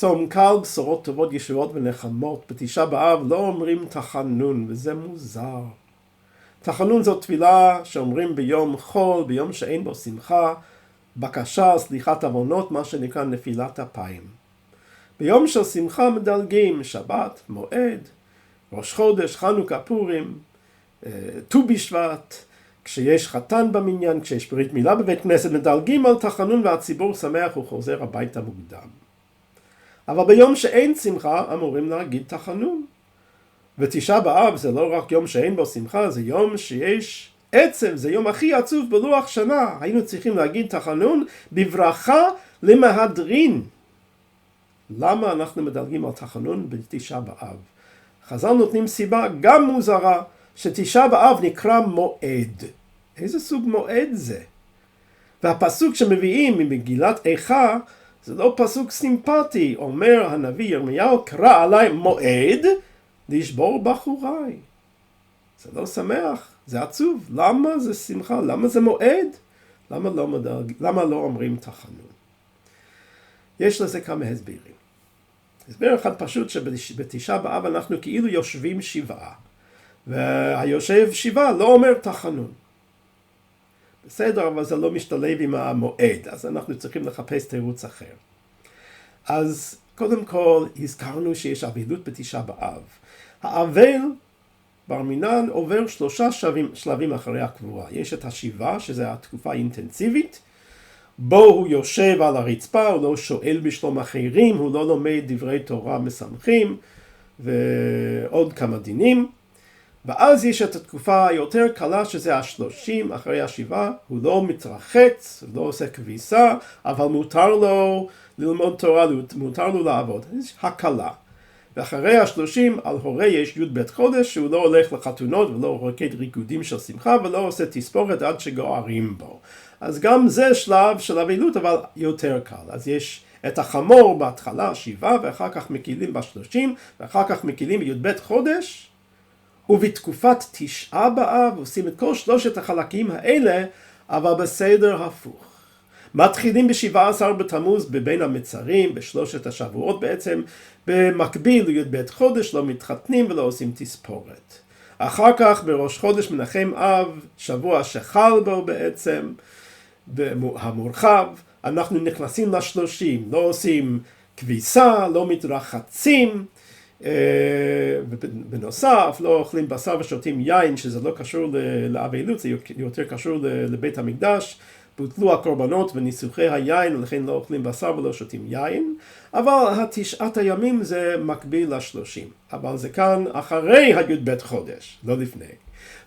צום קל, בשורות טובות, ישועות ונחמות. בתשעה באב לא אומרים תחנון, וזה מוזר. תחנון זו תפילה שאומרים ביום חול, ביום שאין בו שמחה, בקשה, סליחת עוונות, מה שנקרא נפילת אפיים. ביום של שמחה מדלגים, שבת, מועד, ראש חודש, חנוכה, פורים, ט"ו בשבט, כשיש חתן במניין, כשיש ברית מילה בבית כנסת, מדלגים על תחנון והציבור שמח וחוזר הביתה מוקדם. אבל ביום שאין שמחה אמורים להגיד תחנון. ותשעה באב זה לא רק יום שאין בו שמחה, זה יום שיש עצב, זה יום הכי עצוב בלוח שנה. היינו צריכים להגיד תחנון בברכה למהדרין. למה אנחנו מדלגים על תחנון בתשעה באב? חז"ל נותנים סיבה גם מוזרה, שתשעה באב נקרא מועד. איזה סוג מועד זה? והפסוק שמביאים ממגילת איכה, זה לא פסוק סימפטי. אומר הנביא ירמיהו, קרא עליי מועד לשבור בחוריי. זה לא שמח, זה עצוב. למה זה שמחה? למה זה מועד? למה לא אומרים תחנון? יש לזה כמה הסברים. הסבר אחד פשוט שבתשעה באב אנחנו כאילו יושבים שבעה. והיושב שבעה לא אומר תחנון. בסדר, אבל זה לא משתלב עם המועד, אז אנחנו צריכים לחפש תירוץ אחר. אז קודם כל הזכרנו שיש אבלות בתשעה באב. האבל בר מינן עובר 3 שלבים אחרי הקבורה. יש את השבעה, שזה התקופה האינטנסיבית, בו הוא יושב על הרצפה, הוא לא שואל בשלום אחרים, הוא לא לומד דברי תורה משמחים ועוד כמה דינים. ואז יש את התקופה היותר קלה, שזה 30 אחרי השבעה, הוא לא מתרחץ, הוא לא עושה כביסה, אבל מותר לו ללמוד תורה, מותר לו לעבוד. יש הקלה. ואחרי 30 על הורה יש י"ב חודש, שהוא לא הולך לחתונות ולא רוקד ריקודים של שמחה, ולא עושה תספורת עד שגוערים בו. אז גם זה שלב של אבלות, אבל יותר קל. אז יש את החמור בהתחלה, 7, ואחר כך מקילים ב-30, ואחר כך מקילים בי"ב חודש, ובתקופת תשעה באב עושים את כל 3 החלקים האלה, אבל בסדר הפוך. מתחילים ב-17 בתמוז בבין המצרים, ב3 השבועות בעצם, במקביל לי"ב חודש לא מתחתנים ולא עושים תספורת. אחר כך בראש חודש מנחם אב, שבוע שחל בו בעצם, המורחב, אנחנו נכנסים ל30, לא עושים כביסה, לא מתרחצים, בנוסף לא אוכלים בשר ושותים יין, שזה לא קשור לאבלות, זה יותר קשור לבית המקדש. בוטלו הקורבנות וניסוחי היין, ולכן לא אוכלים בשר ולא שותים יין. אבל 9 הימים זה מקביל ל30. אבל זה כאן אחרי הי"ב חודש, לא לפני.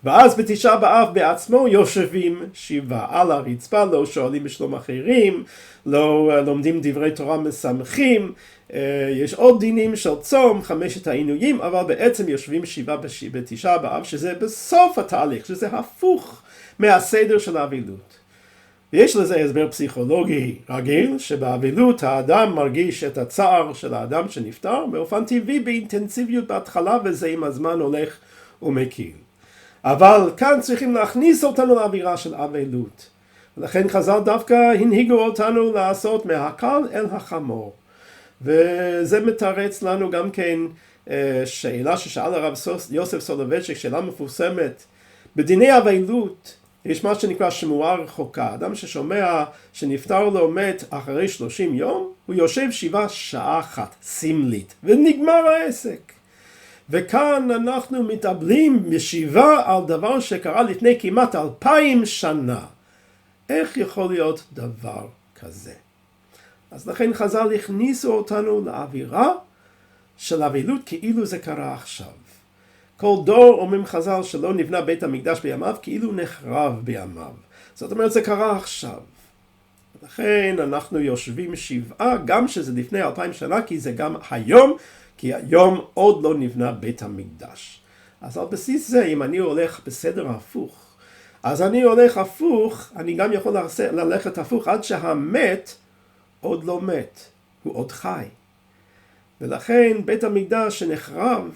ואז בתשעה באב בעצמו יושבים שבעה על הרצפה, לא שואלים בשלום אחרים, לא לומדים דברי תורה משמחים. יש עוד דינים של צום, 5 העינויים, אבל בעצם יושבים שבעה בתשעה באב, שזה בסוף התהליך, שזה הפוך מהסדר של האבלות. יש לזה הסבר פסיכולוגי רגיל, שבאבלות האדם מרגיש את הצער של האדם שנפטר, באופן טבעי באינטנסיביות בהתחלה, וזה עם הזמן הולך ומקיל. אבל כאן צריכים להכניס אותנו לאווירה של אבלות. ולכן חז"ל דווקא הנהיגו אותנו לעשות מהקל אל החמור. וזה מתרץ לנו גם כן שאלה ששאל הרב יוסף סולובייצ'יק, שאלה מפורסמת. בדיני אבלות יש מה שנקרא שמועה רחוקה. אדם ששומע שנפטר לו מת אחרי 30 יום, הוא יושב 7 שעה אחת, סמלית, ונגמר העסק. וכאן אנחנו מתאבלים בשבעה על דבר שקרה לפני כמעט 2000 שנה. איך יכול להיות דבר כזה? אז לכן חז"ל הכניסו אותנו לאווירה של אבלות כאילו זה קרה עכשיו. כל דור אומרים חז"ל שלא נבנה בית המקדש בימיו כאילו נחרב בימיו. זאת אומרת זה קרה עכשיו. לכן אנחנו יושבים שבעה גם שזה לפני 2000 שנה, כי זה גם היום, כי היום עוד לא נבנה בית המקדש. אז על בסיס זה, אם אני הולך בסדר הפוך, אז אני הולך הפוך, אני גם יכול ללכת הפוך עד שהמת עוד לא מת, הוא עוד חי. ולכן בית המקדש שנחרב,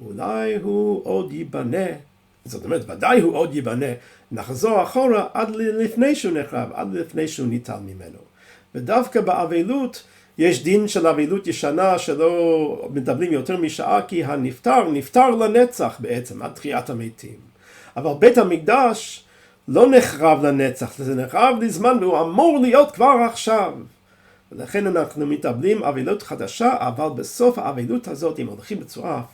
אולי הוא עוד ייבנה, זאת אומרת ודאי הוא עוד ייבנה, נחזור אחורה עד לפני שהוא נחרב, עד לפני שהוא ניטל ממנו. ודווקא באבלות יש דין של אבלות ישנה שלא מדברים יותר משעה, כי הנפטר נפטר לנצח בעצם, עד תחיית המתים. אבל בית המקדש לא נחרב לנצח, זה נחרב לזמן והוא אמור להיות כבר עכשיו. ולכן אנחנו מתאבלים אבלות חדשה, אבל בסוף האבלות הזאת, אם הולכים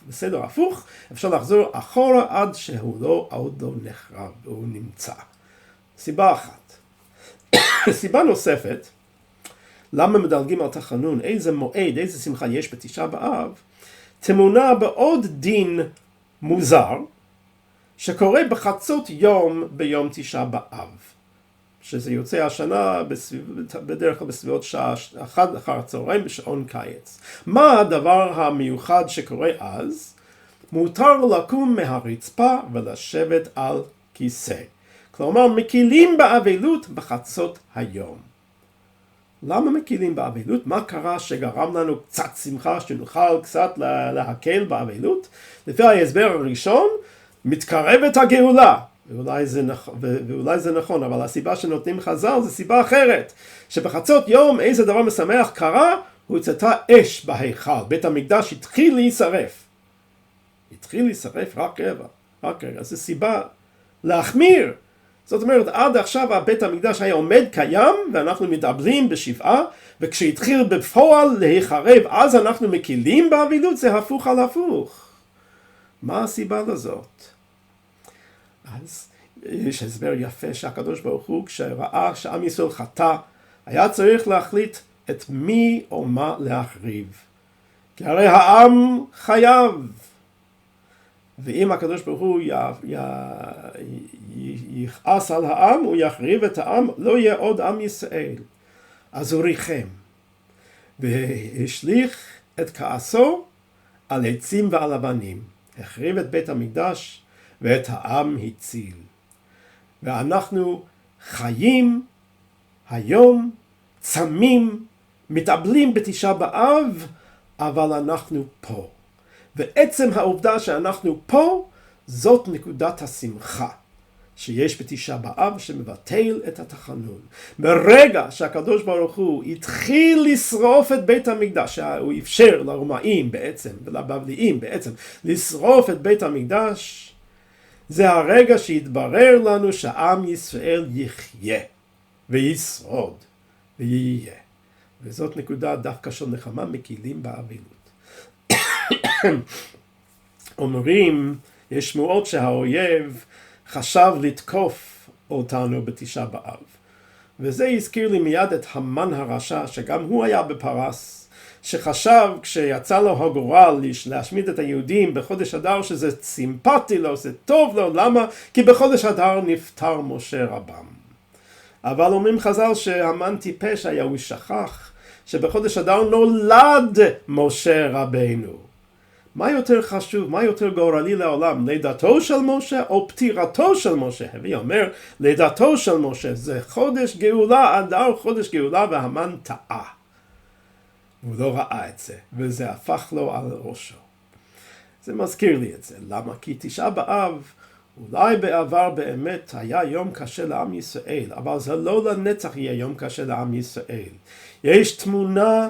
בסדר הפוך, אפשר לחזור אחורה עד שהוא עוד לא נחרב, והוא נמצא. סיבה אחת. סיבה נוספת, למה מדלגים על תחנון, איזה מועד, איזה שמחה יש בתשעה באב, תמונה בעוד דין מוזר, שקורה בחצות יום ביום תשעה באב. שזה יוצא השנה בדרך כלל בסביבות שעה 1 אחר הצהריים בשעון קיץ. מה הדבר המיוחד שקורה אז? מותר לקום מהרצפה ולשבת על כיסא. כלומר, מקילים באבלות בחצות היום. למה מקילים באבלות? מה קרה שגרם לנו קצת שמחה שנוכל קצת להקל באבלות? לפי ההסבר הראשון, מתקרבת הגאולה. ואולי זה נכון, אבל הסיבה שנותנים חז"ל זה סיבה אחרת. שבחצות יום איזה דבר משמח קרה, הוצתה אש בהיכל. בית המקדש התחיל להישרף. התחיל להישרף רק רגע. זו סיבה להחמיר. זאת אומרת, עד עכשיו בית המקדש היה עומד קיים, ואנחנו מתאבלים בשבעה, וכשהתחיל בפועל להיחרב, אז אנחנו מקילים באבלות, זה הפוך על הפוך. מה הסיבה לזאת? אז יש הסבר יפה שהקדוש ברוך הוא, כשראה שעם ישראל חטא, היה צריך להחליט את מי או מה להחריב. כי הרי העם חייב. ואם הקדוש ברוך הוא יכעס על העם, הוא יחריב את העם, לא יהיה עוד עם ישראל. אז הוא ריחם. והשליך את כעסו על עצים ועל אבנים. החריב את בית המקדש ואת העם הציל. ואנחנו חיים היום, צמים, מתאבלים בתשעה באב, אבל אנחנו פה. ועצם העובדה שאנחנו פה, זאת נקודת השמחה שיש בתשעה באב שמבטל את התחנון. ברגע שהקדוש ברוך הוא התחיל לשרוף את בית המקדש, הוא אפשר לרומאים בעצם ולבבליים בעצם לשרוף את בית המקדש, זה הרגע שהתברר לנו שעם ישראל יחיה וישרוד ויהיה. וזאת נקודה דווקא של נחמה, מקילים באבלות. אומרים, יש שמועות שהאויב חשב לתקוף אותנו בתשעה באב. וזה הזכיר לי מיד את המן הרשע, שגם הוא היה בפרס, שחשב כשיצא לו הגורל להשמיד את היהודים בחודש אדר, שזה סימפטי לו, זה טוב לו. למה? כי בחודש אדר נפטר משה רבם. אבל אומרים חז"ל שהמן טיפש היה, הוא שכח שבחודש אדר נולד משה רבנו. מה יותר חשוב, מה יותר גורלי לעולם, לידתו של משה או פטירתו של משה? והיא אומר, לידתו של משה, זה חודש גאולה, אדר חודש גאולה, והמן טעה. הוא לא ראה את זה, וזה הפך לו על ראשו. זה מזכיר לי את זה. למה? כי תשעה באב, אולי בעבר באמת היה יום קשה לעם ישראל, אבל זה לא לנצח יהיה יום קשה לעם ישראל. יש תמונה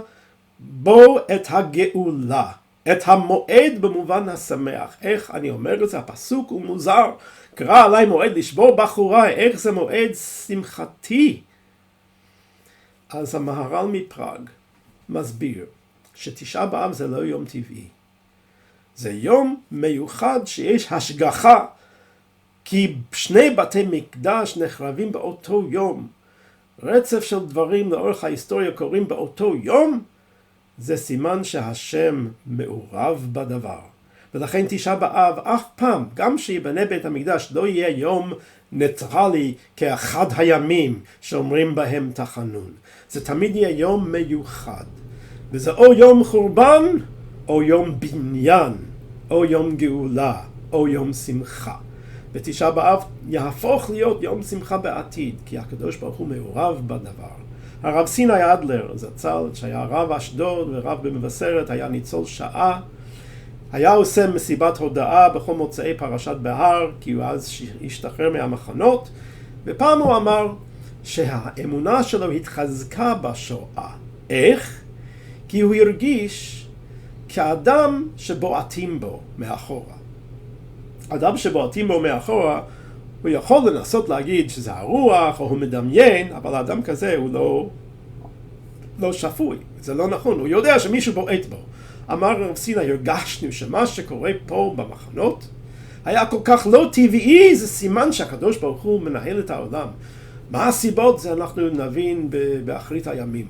בו את הגאולה, את המועד במובן השמח. איך אני אומר את זה? הפסוק הוא מוזר. קרא עליי מועד לשבור בחוריי, איך זה מועד שמחתי. אז המהר"ל מפראג מסביר שתשעה באב זה לא יום טבעי. זה יום מיוחד שיש השגחה, כי שני בתי מקדש נחרבים באותו יום. רצף של דברים לאורך ההיסטוריה קורים באותו יום, זה סימן שהשם מעורב בדבר. ולכן תשעה באב אף פעם, גם שיבנה בית המקדש, לא יהיה יום ניטרלי כאחד הימים שאומרים בהם תחנון. זה תמיד יהיה יום מיוחד. וזה או יום חורבן, או יום בניין, או יום גאולה, או יום שמחה. ותשעה באב יהפוך להיות יום שמחה בעתיד, כי הקדוש ברוך הוא מעורב בדבר. הרב סיני אדלר זצ"ל, שהיה רב אשדוד ורב במבשרת, היה ניצול שעה, היה עושה מסיבת הודעה בכל מוצאי פרשת בהר, כי הוא אז השתחרר מהמחנות, ופעם הוא אמר שהאמונה שלו התחזקה בשואה. איך? כי הוא הרגיש כאדם שבועטים בו מאחורה. אדם שבועטים בו מאחורה, הוא יכול לנסות להגיד שזה הרוח או הוא מדמיין, אבל האדם כזה הוא לא שפוי, זה לא נכון, הוא יודע שמישהו בועט בו. אמר רב סיני, הרגשנו שמה שקורה פה במחנות היה כל כך לא טבעי, זה סימן שהקדוש ברוך הוא מנהל את העולם. מה הסיבות? זה אנחנו נבין באחרית הימים.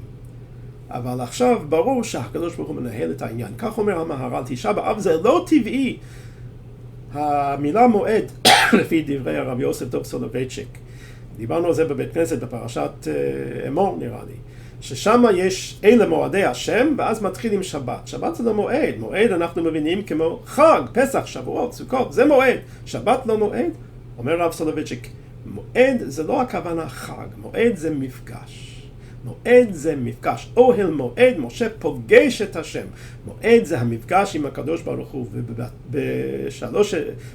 אבל עכשיו ברור שהקדוש ברוך הוא מנהל את העניין. כך אומר המהר"ל, תשעה באב זה לא טבעי. המילה מועד, לפי דברי הרב יוסף דוב סולובייצ'יק, דיברנו על זה בבית כנסת בפרשת אמור נראה לי, ששם יש אלה מועדי השם, ואז מתחיל עם שבת. שבת זה לא מועד. מועד אנחנו מבינים כמו חג, פסח, שבועות, סוכות, זה מועד. שבת לא מועד. אומר הרב סולובייצ'יק, מועד זה לא הכוונה חג, מועד זה מפגש. מועד זה מפגש. אוהל מועד, משה פוגש את השם. מועד זה המפגש עם הקדוש ברוך הוא.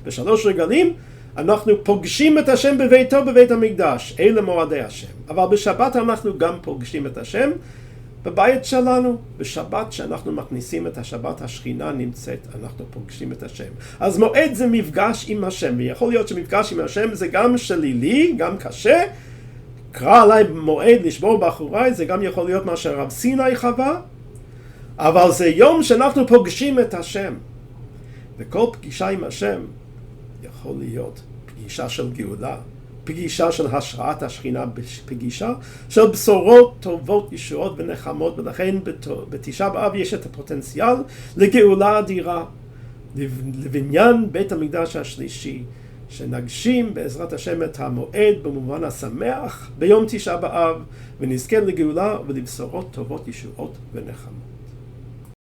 ובשלוש רגלים אנחנו פוגשים את השם בביתו בבית המקדש. אלה מועדי השם. אבל בשבת אנחנו גם פוגשים את השם בבית שלנו. בשבת שאנחנו מכניסים את השבת, השכינה נמצאת, אנחנו פוגשים את השם. אז מועד זה מפגש עם השם. ויכול להיות שמפגש עם השם זה גם שלילי, גם קשה. קרא עליי מועד לשבור באחוריי, זה גם יכול להיות מה שהרב סיני חווה, אבל זה יום שאנחנו פוגשים את השם. וכל פגישה עם השם יכול להיות פגישה של גאולה, פגישה של השראת השכינה, פגישה של בשורות טובות, ישועות ונחמות, ולכן בתשעה באב יש את הפוטנציאל לגאולה אדירה, לבניין בית המקדש השלישי, שנגשים בעזרת השם את המועד במובן השמח ביום תשעה באב, ונזכה לגאולה ולבשורות טובות, ישועות ונחמות.